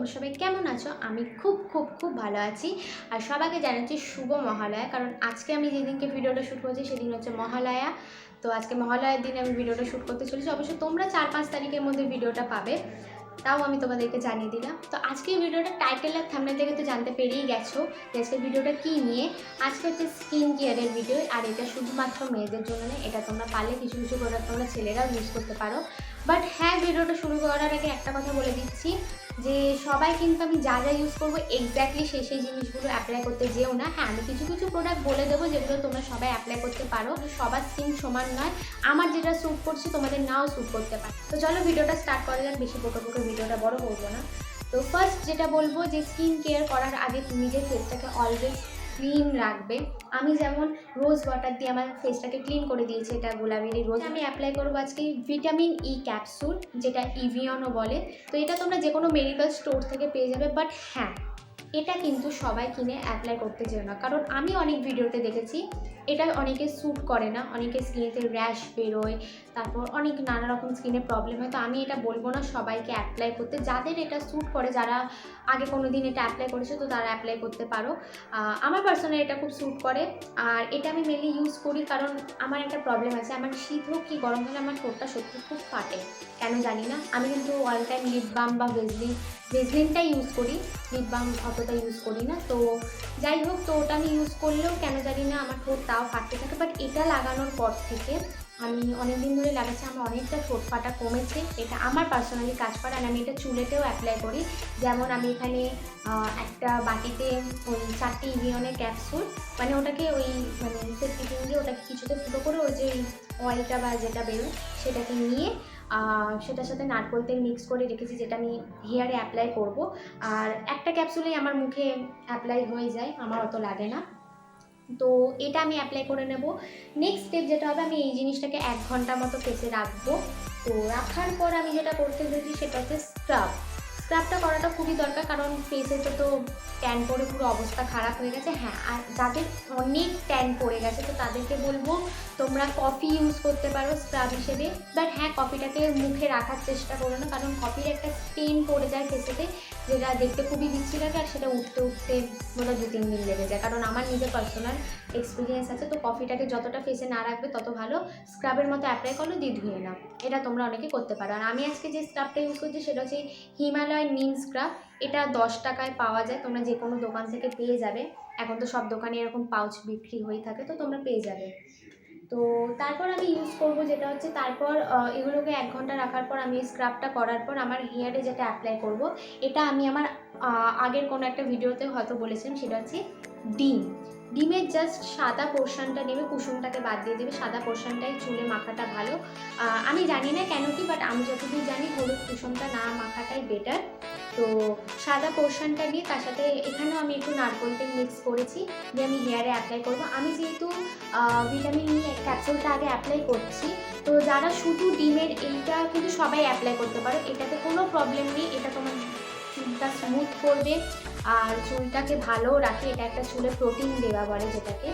তোমরা সবাই কেমন আছো? আমি খুব খুব খুব ভালো আছি। আর সবাইকে জানাচ্ছি শুভ মহালয়া, কারণ আজকে আমি যেদিনকে ভিডিওটা শ্যুট করছি সেদিন হচ্ছে মহালয়া। তো আজকে মহালয়ার দিনে আমি ভিডিওটা শ্যুট করতে চলেছি। অবশ্যই তোমরা 4-5 তারিখের মধ্যে ভিডিওটা পাবে, তাও আমি তোমাদেরকে জানিয়ে দিলাম। তো আজকে ভিডিওটা টাইটেল আর থাম্বনেল থেকে তো জানতে পেরেই গেছো যে আজকে ভিডিওটা কী নিয়ে। আজকে হচ্ছে স্কিন কেয়ারের ভিডিও, আর এটা শুধুমাত্র মেয়েদের জন্য নয়, এটা তোমরা পারলে কিছু কিছু প্রোডাক্ট তোমরা ছেলেরাও ইউজ করতে পারো। বাট হ্যাঁ, ভিডিওটা শুরু করার আগে একটা কথা বলে দিচ্ছি যে সবাই কিন্তু আমি যা যা ইউজ করবো এক্স্যাক্টলি সেই জিনিসগুলো অ্যাপ্লাই করতে যেও না। হ্যাঁ, আমি কিছু কিছু প্রোডাক্ট বলে দেবো যেগুলো তোমরা সবাই অ্যাপ্লাই করতে পারো। সবার স্কিন সমান নয়, আমার যেটা স্যুট করছে তোমাদের নাও স্যুট করতে পারে। তো চলো ভিডিওটা স্টার্ট করা যাক, বেশি পোকে ভিডিওটা বড় করবো না। তো ফার্স্ট যেটা বলবো যে স্কিন কেয়ার করার আগে নিজের ফেসটাকে অলওয়েজ ক্লিন রাখবে। আমি যেমন রোজ ওয়াটার দিয়ে আমার ফেসটাকে ক্লিন করে দিয়েছি, এটা গোলাপেরই রোজ। আমি অ্যাপ্লাই করবো আজকে ভিটামিন ই ক্যাপসুল, যেটা ইভিয়নও বলে। তো এটা তোমরা যে কোনো মেডিকেল স্টোর থেকে পেয়ে যাবে। বাট হ্যাঁ, এটা কিন্তু সবাই কিনে অ্যাপ্লাই করতে যেও না, কারণ আমি অনেক ভিডিওতে দেখেছি এটা অনেকে স্যুট করে না, অনেকের স্কিনেতে র্যাশ বেরোয়, তারপর অনেক নানা রকম স্কিনে প্রবলেম হয়। তো আমি এটা বলবো না সবাইকে অ্যাপ্লাই করতে, যাদের এটা স্যুট করে, যারা আগে কোনো দিন এটা অ্যাপ্লাই করেছে তো তারা অ্যাপ্লাই করতে পারো। আমার পার্সোনালি এটা খুব স্যুট করে, আর এটা আমি মেনলি ইউজ করি কারণ আমার একটা প্রবলেম আছে। আমার শীত হোক কি গরম হলে আমার ঠোঁটটা সত্যি খুব ফাটে, কেন জানি না। আমি কিন্তু অল টাইম লিপ বাম বা ভেজলিনটাই ইউজ করি, লিপ বাম অতটা ইউজ করি না। তো যাই হোক, তো ওটা আমি ইউজ করলেও কেন জানি না আমার ঠোঁট তাও ফাটতে থাকে। বাট এটা লাগানোর পর থেকে আমি অনেক দিন ধরে লাগাচ্ছি, আমার অনেকটা ঠোঁট ফাটা কমেছে। এটা আমার পার্সোনালি কাজ করে, আর আমি এটা চুলেতেও অ্যাপ্লাই করি। যেমন আমি এখানে একটা বাটিতে ওই 4টি ইভিয়নের ক্যাপসুল, মানে ওটাকে ওই মানে সেফটি দিয়ে ওটাকে কিছুতে ফুটো করে ওই যে অয়েলটা বা যেটা বেরোয় সেটাকে নিয়ে সেটার সাথে নারকেল তেল মিক্স করে রেখেছি, যেটা আমি হেয়ারে অ্যাপ্লাই করব। আর একটা ক্যাপসুলেই আমার মুখে অ্যাপ্লাই হয়ে যায়, আমার অত লাগে না। তো এটা আমি অ্যাপ্লাই করে নেব। নেক্সট স্টেপ যেটা হবে, আমি এই জিনিসটাকে 1 ঘন্টা মতো ফেসে রাখবো। তো রাখার পর আমি যেটা করতে চলেছি সেটা হচ্ছে স্ক্রাবটা করাটা খুবই দরকার, কারণ ফেসে তো ট্যান পড়ে পুরো অবস্থা খারাপ হয়ে গেছে। হ্যাঁ, আর যাদের অনেক ট্যান পড়ে গেছে তো তাদেরকে বলবো তোমরা কফি ইউজ করতে পারো স্ক্রাব হিসেবে। বাট হ্যাঁ, কফিটাকে মুখে রাখার চেষ্টা করো না, কারণ কফির একটা স্টেন পড়ে যায় ফেসেতে, যেটা দেখতে খুবই বিশ্রী লাগে, আর সেটা উঠতে মনে 2-3 দিন লেগে যায়। কারণ আমার নিজের পার্সোনাল এক্সপিরিয়েন্স আছে। তো কফিটাকে যতটা ফেসে না রাখবে তত ভালো। স্ক্রাবের মতো অ্যাপ্লাই করো, দিয়ে ধুয়ে নাও। এটা তোমরা অনেকে করতে পারো। আর আমি আজকে যে স্ক্রাবটা ইউজ করছি সেটা হচ্ছে হিমালয় নিম স্ক্রাব। এটা 10 টাকায় পাওয়া যায়, তোমরা যে কোনো দোকান থেকে পেয়ে যাবে। এখন তো সব দোকানে এরকম পাউচ বিক্রি হয়ে থাকে, তো তোমরা পেয়ে যাবে। তো তারপর আমি ইউজ করব যেটা হচ্ছে, তারপর এগুলোকে 1 ঘন্টা রাখার পর আমি স্ক্রাবটা করার পর আমার হেয়ারে যেটা অ্যাপ্লাই করব, এটা আমি আমার আগের কোনো একটা ভিডিওতে হয়তো বলেছিলাম, সেটা হচ্ছে ডিমের জাস্ট সাদা পোর্শনটা নেবে, কুসুমটাকে বাদ দিয়ে দেবে। সাদা পোর্শনটাই চুলে মাখাটা ভালো। আমি জানি না কেন কি, বাট আমি যতদূর জানি হলুদ কুসুমটা না মাখাটাই বেটার। তো সাদা পোর্শনটা দিয়ে তার সাথে এখানেও আমি একটু নারকেল তেল মিক্স করেছি, দিয়ে আমি হেয়ারে অ্যাপ্লাই করব। আমি যেহেতু ভিটামিন ই ক্যাপসুলটা আগে অ্যাপ্লাই করছি, তো যারা শুধু ডিমের এইটা কিন্তু সবাই অ্যাপ্লাই করতে পারো, এটাতে কোনো প্রবলেম নেই। এটা তোমার চুলটা স্মুথ করবে আর চুলটাকে ভালোও রাখে। এটা একটা চুলে প্রোটিন দেওয়া বলে যেটাকে।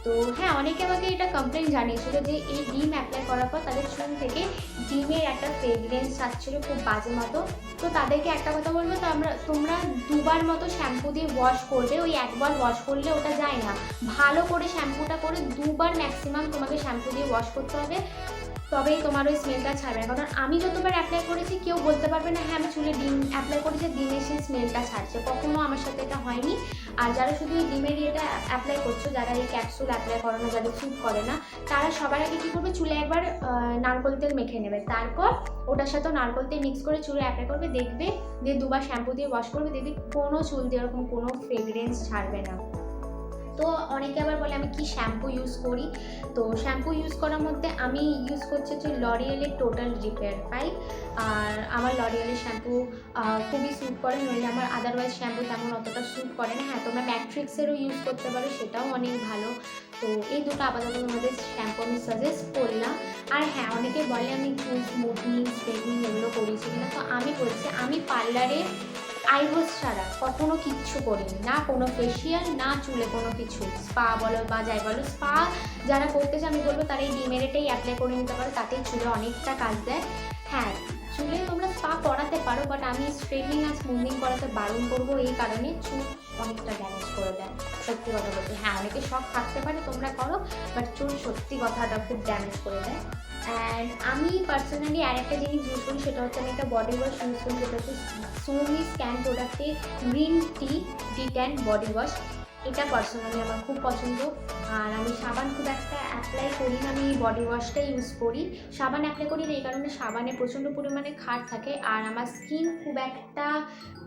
তো হ্যাঁ, অনেকে আমাকে এটা কমপ্লেন জানিয়েছিল যে এই ডিম অ্যাপ্লাই করার পর তাদের চুল থেকে ডিমের একটা ফ্রেগরেন্স আসছিল খুব বাজে মতো। তো তাদেরকে একটা কথা বলবো, তোমরা 2বার মতো শ্যাম্পু দিয়ে ওয়াশ করবে। ওই 1বার ওয়াশ করলে ওটা যায় না, ভালো করে শ্যাম্পুটা করে 2বার ম্যাক্সিমাম তোমাকে শ্যাম্পু দিয়ে ওয়াশ করতে হবে, তবেই তোমার ওই স্মেলটা ছাড়বে। কারণ আমি যতবার অ্যাপ্লাই করেছি কেউ বলতে পারবে না হ্যাঁ আমি চুলে ডিম অ্যাপ্লাই করেছি ডিমের সেই স্মেলটা ছাড়ছে, কখনো আমার সাথে এটা হয়নি। আর যারা শুধু এই ডিমের ইয়েটা অ্যাপ্লাই করছো, যারা এই ক্যাপসুল অ্যাপ্লাই করে না, যাদের স্যুট করে না, তারা সবার আগে কী করবে, চুলে একবার নারকেল তেল মেখে নেবে, তারপর ওটার সাথেও নারকেল তেল মিক্স করে চুলে অ্যাপ্লাই করবে, দেখবে দিয়ে 2বার শ্যাম্পু দিয়ে ওয়াশ করবে, দেখবে কোনো চুল দিয়ে এরকম কোনো ফ্রেগরেন্স ছাড়বে না। তো অনেকে আবার বলে আমি কি শ্যাম্পু ইউজ করি। তো শ্যাম্পু ইউজ করার মধ্যে আমি ইউজ করছি হচ্ছে লরিয়েলের টোটাল রিপেয়ার 5। আর আমার লরিয়েলের শ্যাম্পু খুবই স্যুট করে, নইলে আমার আদারওয়াইজ শ্যাম্পু তেমন অতটা স্যুট করে না। হ্যাঁ, তোমরা ম্যাট্রিক্সেরও ইউজ করতে পারো, সেটাও অনেক ভালো। তো এই দুটো আপাতত তোমাদের শ্যাম্পু আমি সাজেস্ট করলাম। আর হ্যাঁ, অনেকে বলে আমি চুল স্মুথনিং স্ট্রেটনিং এগুলো করিয়েছি কিনা, তো আমি বলছি আমি পার্লারে আইব্রোস ছাড়া কখনো কিচ্ছু করিনি, না কোনো ফেসিয়াল, না চুলে কোনো কিছু। স্পা বলো বা যাই বলো, স্পা যারা করতে চায় আমি বলবো তারা এই ডিমের এটাই অ্যাপ্লাই করে নিতে পারো, তাতেই চুলে অনেকটা কাজ দেয়। হ্যাঁ, চুলে তোমরা স্পা স্পা করাতে পারো, বাট আমি স্ট্রেটনিং আর স্মুথনিং করাতে বারণ করবো এই কারণে চুল অনেকটা ড্যামেজ করে দেয়। সত্যি কথা বলতে, হ্যাঁ অনেকে শখ থাকতে পারে তোমরা করো, বাট চুল সত্যি কথাটা খুব ড্যামেজ করে দেয়। অ্যান্ড আমি পার্সোনালি আরেকটা জিনিস ইউজ করি, সেটা হচ্ছে আমি একটা বডি ওয়াশ ইউজ করি, সেটা হচ্ছে সোমি স্ক্যান প্রোডাক্টের green tea de-tan body wash. এটা পার্সোনালি আমার খুব পছন্দ। আর আমি সাবান খুব একটা অ্যাপ্লাই করি না, আমি বডি ওয়াশটা ইউজ করি। সাবান অ্যাপ্লাই করি না এই কারণে সাবানে প্রচণ্ড পরিমাণে ক্ষার থাকে, আর আমার স্কিন খুব একটা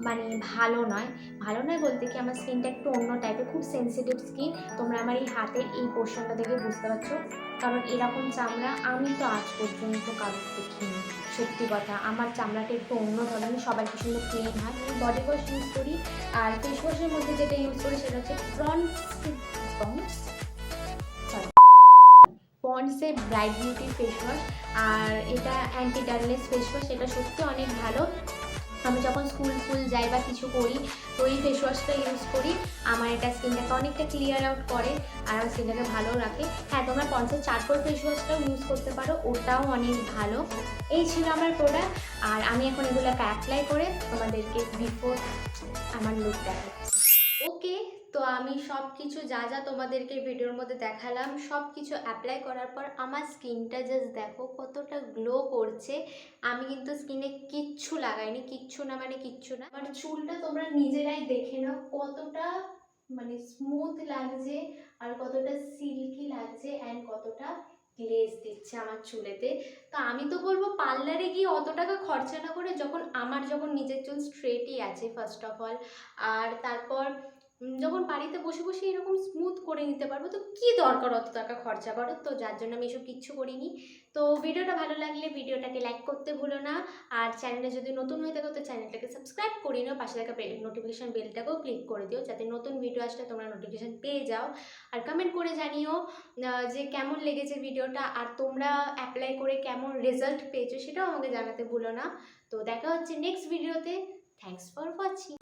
মানে ভালো নয় বলতে কি, আমার স্কিনটা একটু অন্য টাইপের, খুব সেন্সিটিভ স্কিন। তোমরা আমার এই হাতের এই পোর্শনটা দেখে বুঝতে পারছো, কারণ এরকম চামড়া আমি তো আজ পর্যন্ত কারোর দেখিনি। সত্যি কথা, আমার চামড়াটা একটু অন্য ধরনের, সবার কি সুন্দর প্লেন হয়। আমি বডি ওয়াশ ইউজ করি, আর ফেস ওয়াশের মধ্যে যেটা ইউজ করি সেটা হচ্ছে পন্ডসের ব্রাইট বিউটি ফেস ওয়াশ। আর এটা অ্যান্টি ডালনেস ফেস ওয়াশ, এটা সত্যি অনেক ভালো। আমি যখন স্কুল যাই বা কিছু করি তো এই ফেস ওয়াশটা ইউজ করি। আমার এটা স্কিনটাকে অনেকটা ক্লিয়ার আউট করে আর আমার স্কিনটাকে ভালো রাখে। হ্যাঁ, তোমরা পন্ডসের চারকোল ফেস ওয়াশটাও ইউজ করতে পারো, ওটাও অনেক ভালো। এই ছিল আমার প্রোডাক্ট, আর আমি এখন এগুলোকে অ্যাপ্লাই করে তোমাদেরকে বিফোর আমার লুক দেখাচ্ছি। ওকে, তো আমি সব কিছু যা তোমাদেরকে ভিডিওর মধ্যে দেখালাম সব কিছু অ্যাপ্লাই করার পর আমার স্কিনটা জাস্ট দেখো কতটা গ্লো করছে। আমি কিন্তু স্কিনে কিচ্ছু লাগাইনি, কিচ্ছু না মানে কিচ্ছু না। মানে চুলটা তোমরা নিজেরাই দেখে নাও কতটা মানে স্মুথ লাগছে আর কতটা সিল্কি লাগছে অ্যান্ড কতটা গ্লেজ দিচ্ছে আমার চুলেতে। তো আমি তো বলবো পার্লারে গিয়ে অত টাকা খরচা না করে, যখন নিজের চুল স্ট্রেটই আছে ফার্স্ট অফ অল, আর তারপর যখন বাড়িতে বসে বসে এরকম স্মুথ করে নিতে পারবো, তো কি দরকার অত টাকা খরচা করার। তো যার জন্য আমি এসব কিচ্ছু করিনি। তো ভিডিওটা ভালো লাগলে ভিডিওটাকে লাইক করতে ভুলো না, আর চ্যানেলে যদি নতুন হয়ে থাকো তো চ্যানেলটাকে সাবস্ক্রাইব করে নিও, পাশে থাকা নোটিফিকেশান বেলটাকেও ক্লিক করে দিও যাতে নতুন ভিডিও আসলে তোমরা নোটিফিকেশান পেয়ে যাও। আর কমেন্ট করে জানিও যে কেমন লেগেছে ভিডিওটা, আর তোমরা অ্যাপ্লাই করে কেমন রেজাল্ট পেয়েছো সেটাও আমাকে জানাতে ভুলো না। তো দেখা হচ্ছে নেক্সট ভিডিওতে। Thanks for watching.